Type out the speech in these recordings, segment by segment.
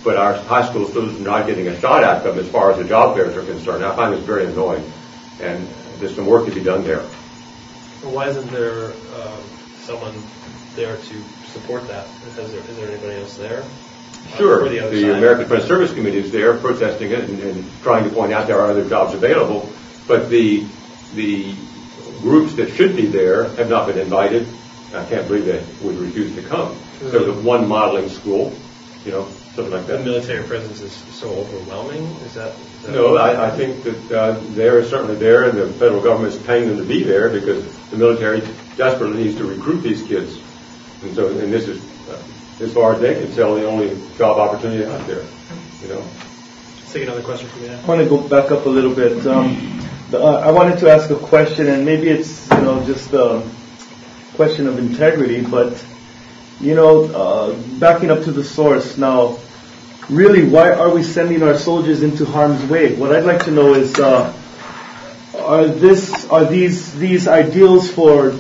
but our high school students are not getting a shot at them as far as the job fairs are concerned. I find this very annoying, and there's some work to be done there. Well, why isn't there someone there to support that? Is there anybody else there? Sure. The American Friends Service Committee is there protesting it and trying to point out there are other jobs available, but the groups that should be there have not been invited. I can't believe they would refuse to come. So the one modeling school, something like that. The military presence is so overwhelming? Is that no, I think that they're certainly there, and the federal government is paying them to be there because the military desperately needs to recruit these kids. And this is, as far as they can tell, the only job opportunity out there. Let's take another question from you. I want to go back up a little bit. I wanted to ask a question, and maybe it's just a question of integrity, but backing up to the source now. Really, why are we sending our soldiers into harm's way? What I'd like to know is, are these ideals for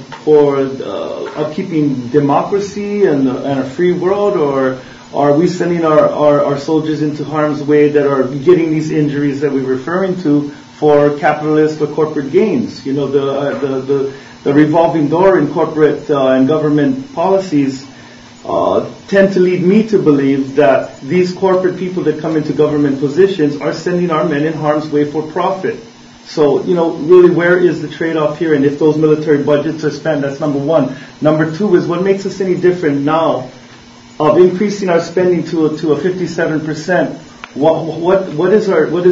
upkeeping democracy and a free world, or are we sending our soldiers into harm's way that are getting these injuries that we're referring to for capitalist or corporate gains? The revolving door in corporate and government policies tend to lead me to believe that these corporate people that come into government positions are sending our men in harm's way for profit. So, really, where is the trade-off here? And if those military budgets are spent, that's number one. Number two is what makes us any different now of increasing our spending to a 57%. What is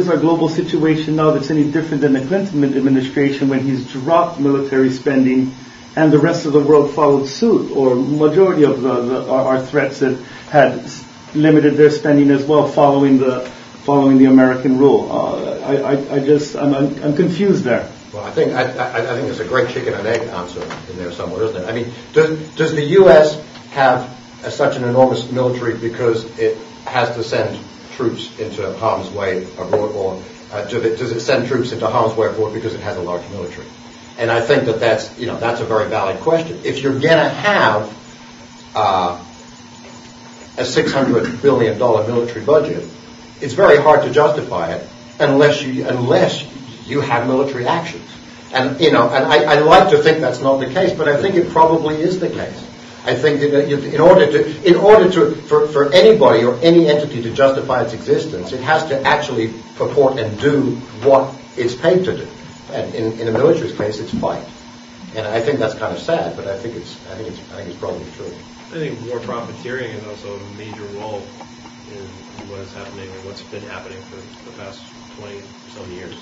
our global situation now that's any different than the Clinton administration when he's dropped military spending and the rest of the world followed suit, or majority of our threats that had limited their spending as well, following the American rule. I'm confused there. Well, I think there's a great chicken and egg answer in there somewhere, isn't there? I mean, does the U.S. have such an enormous military because it has to send troops into harm's way abroad, or does it send troops into harm's way abroad because it has a large military? And I think that's a very valid question. If you're going to have a $600 billion military budget, it's very hard to justify it unless you have military actions. And I like to think that's not the case, but I think it probably is the case. I think that in order for anybody or any entity to justify its existence, it has to actually purport and do what it's paid to do. And in a military's case, it's fight. And I think that's kind of sad, but I think it's probably true. I think war profiteering is also a major role in what is happening and what's been happening for the past 20-some years.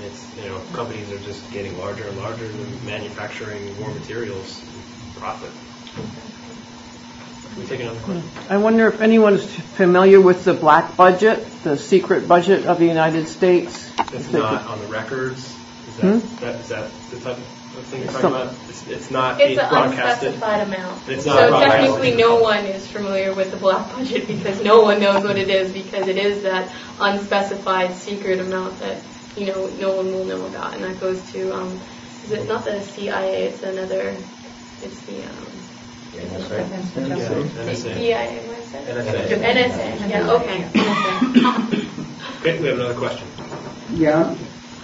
It's companies are just getting larger and larger and manufacturing war materials for profit. Can we take another question? I wonder if anyone's familiar with the black budget, the secret budget of the United States. It's not on the records. Is that the type of thing you're talking about? It's not it's an broadcasted. Unspecified amount. It's not so broadcasted. Technically no one is familiar with the black budget because no one knows what it is, because it is that unspecified secret amount that no one will know about, and that goes to is it not the CIA? It's another. It's the NSA. CIA. What is it? NSA. Yeah. Okay. Okay. We have another question. Yeah,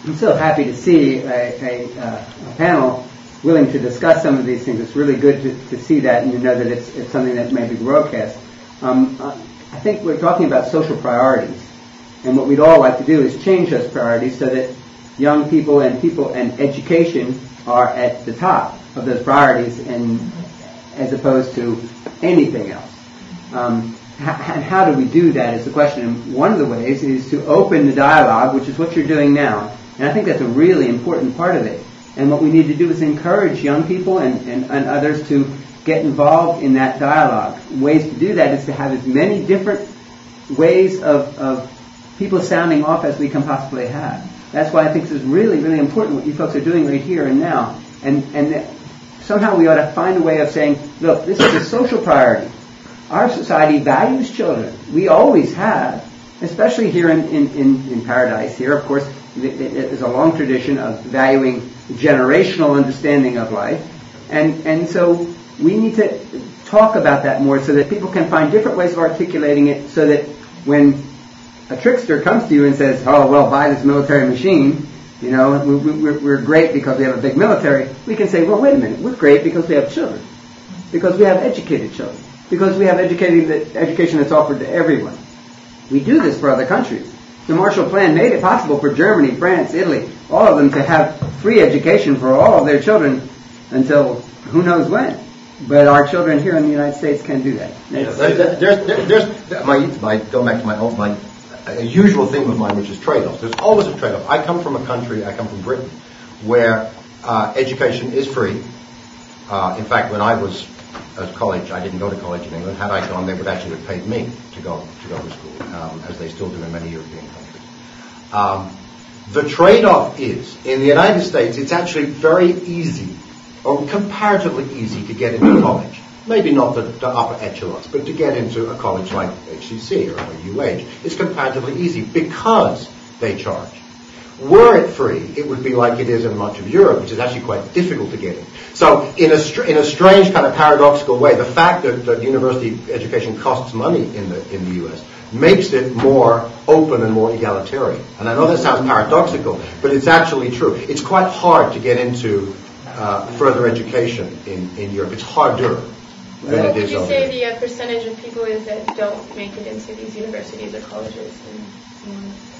I'm so happy to see a panel willing to discuss some of these things. It's really good to see that, and that it's something that may be broadcast. I think we're talking about social priorities, and what we'd all like to do is change those priorities so that young people and education are at the top of those priorities, and as opposed to anything else. And how do we do that is the question. And one of the ways is to open the dialogue, which is what you're doing now. And I think that's a really important part of it. And what we need to do is encourage young people and others to get involved in that dialogue. Ways to do that is to have as many different ways of people sounding off as we can possibly have. That's why I think this is really, really important what you folks are doing right here and now. And somehow we ought to find a way of saying, look, this is a social priority. Our society values children. We always have, especially here in Paradise. Here, of course, there's a long tradition of valuing generational understanding of life. And so we need to talk about that more so that people can find different ways of articulating it so that when a trickster comes to you and says, oh, well, buy this military machine, you know, we're great because we have a big military, we can say, well, wait a minute, we're great because we have children, because we have educated children, because we have education that's offered to everyone. We do this for other countries. The Marshall Plan made it possible for Germany, France, Italy, all of them to have free education for all of their children until who knows when. But our children here in the United States can do that. Going back to a usual theme of mine, which is trade-offs. There's always a trade-off. I come from Britain, where education is free. In fact, when I was at college, I didn't go to college in England. Had I gone, they would actually have paid me to go to school, as they still do in many European countries. The trade-off is, in the United States, it's actually very easy, or comparatively easy, to get into college. Maybe not the upper echelons, but to get into a college like HCC or UH, it's comparatively easy because they charge. Were it free, it would be like it is in much of Europe, which is actually quite difficult to get in. So in a strange kind of paradoxical way, the fact that university education costs money in the US makes it more open and more egalitarian. And I know that sounds paradoxical, but it's actually true. It's quite hard to get into further education in Europe. It's harder. What would you say the percentage of people is that don't make it into these universities or colleges?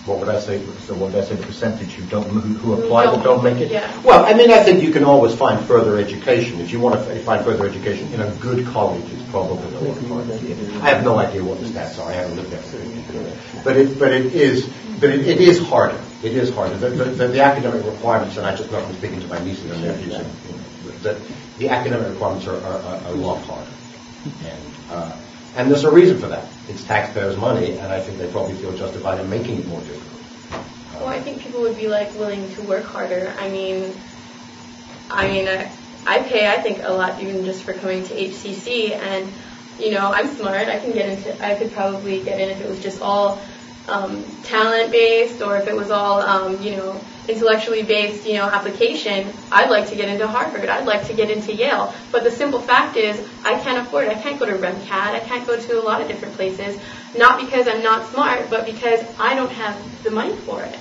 What would I say? So what would I say? The percentage who apply but don't make it? Yeah. Well, I mean, I think you can always find further education. If you want to find further education in a good college, it's probably the lower part. I have no idea what the stats are. I haven't looked at it. But it is harder. It is harder. The academic requirements, and I just got from speaking to my nieces and nephews, that the academic requirements are a lot harder. And there's a reason for that. It's taxpayers' money, and I think they probably feel justified in making it more difficult. Well, I think people would be willing to work harder. I mean, I pay, I think, a lot even just for coming to HCC, and I'm smart. I could probably get in if it was just all talent based, or if it was all intellectually based application. I'd like to get into Harvard. I'd like to get into Yale. But the simple fact is I can't afford it. I can't go to REMCAD. I can't go to a lot of different places. Not because I'm not smart, but because I don't have the money for it.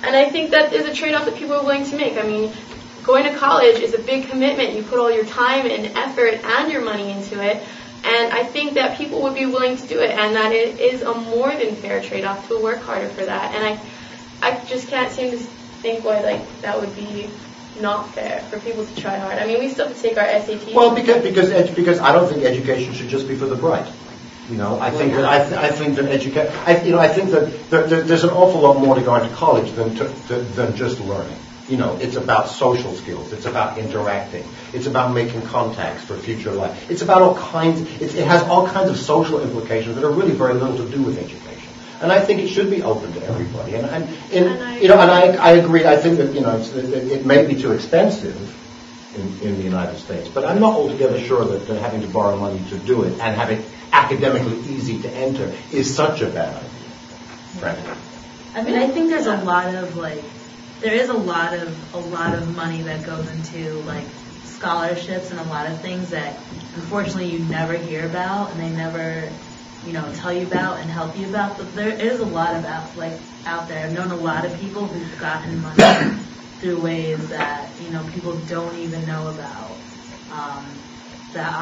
And I think that is a trade-off that people are willing to make. I mean, going to college is a big commitment. You put all your time and effort and your money into it. And I think that people would be willing to do it, and that it is a more than fair trade-off to work harder for that. And I just can't seem to think why that would be not fair for people to try hard. I mean, we still have to take our SATs. Well, because I don't think education should just be for the bright. I think that there's an awful lot more to going to college than just learning. It's about social skills. It's about interacting. It's about making contacts for future life. It's about all kinds. It has all kinds of social implications that are really very little to do with education. And I think it should be open to everybody. And I agree. I think that it may be too expensive in the United States, but I'm not altogether sure that having to borrow money to do it and having it academically easy to enter is such a bad idea. Frankly. I mean, I think there's a lot of there is a lot of money that goes into scholarships and a lot of things that unfortunately you never hear about and they never tell you about and help you about. But there is a lot of out there. I've known a lot of people who've gotten money through ways that people don't even know about, that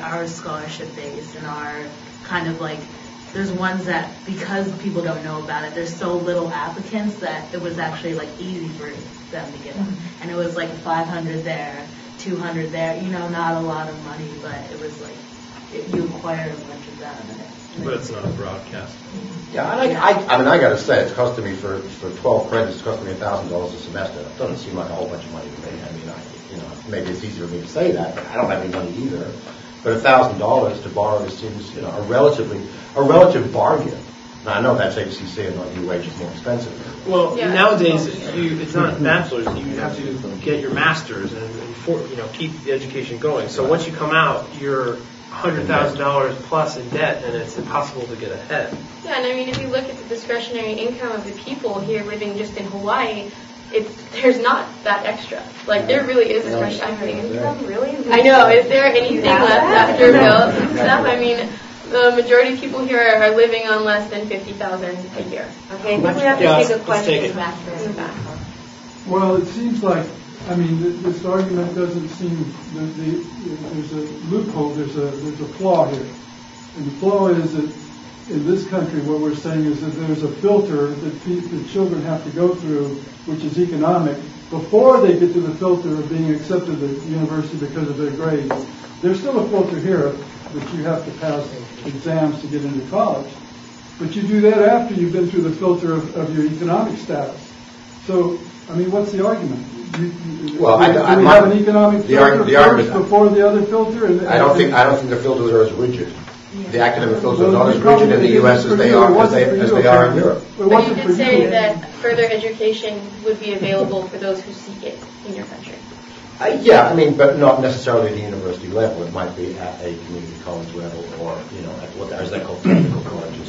are scholarship based and are kind of there's ones that, because people don't know about it, there's so little applicants that it was actually easy for them to get them. And it was 500 there, 200 there, not a lot of money, but it was you acquired a bunch of them. But it's not a broadcast. Yeah, and I got to say, it's costing me for 12 credits, it's costing me $1,000 a semester. It doesn't seem like a whole bunch of money to me. I mean, maybe it's easier for me to say that, but I don't have any money either. But $1,000 to borrow seems, a relative bargain. Now, I know that's HCC and not UH is more expensive. Well, nowadays it's not bachelor's. You have to get your master's and keep the education going. So once you come out, you're $100,000 plus in debt, and it's impossible to get ahead. Yeah, and I mean, if you look at the discretionary income of the people here living just in Hawaii, there's not that extra. Like, there really is as much equity. Really? I know. Is there anything left after bills and stuff? I mean, the majority of people here are living on less than $50,000 a year. Okay, I think we have to take a question back in the back. Well, it seems like, I mean, this argument doesn't seem, there's a loophole, there's a flaw here. And the flaw is that in this country, what we're saying is that there's a filter that the children have to go through, which is economic, before they get to the filter of being accepted at university because of their grades. There's still a filter here that you have to pass exams to get into college. But you do that after you've been through the filter of your economic status. So, I mean, what's the argument? Do we have an economic filter first before the other filter? I don't think the filters are as rigid. The academic filters are not as rigid in the U.S. as they are in Europe. But you did say that further education would be available for those who seek it in your country. Yeah, I mean, but not necessarily at the university level. It might be at a community college level, or at what as they call technical colleges.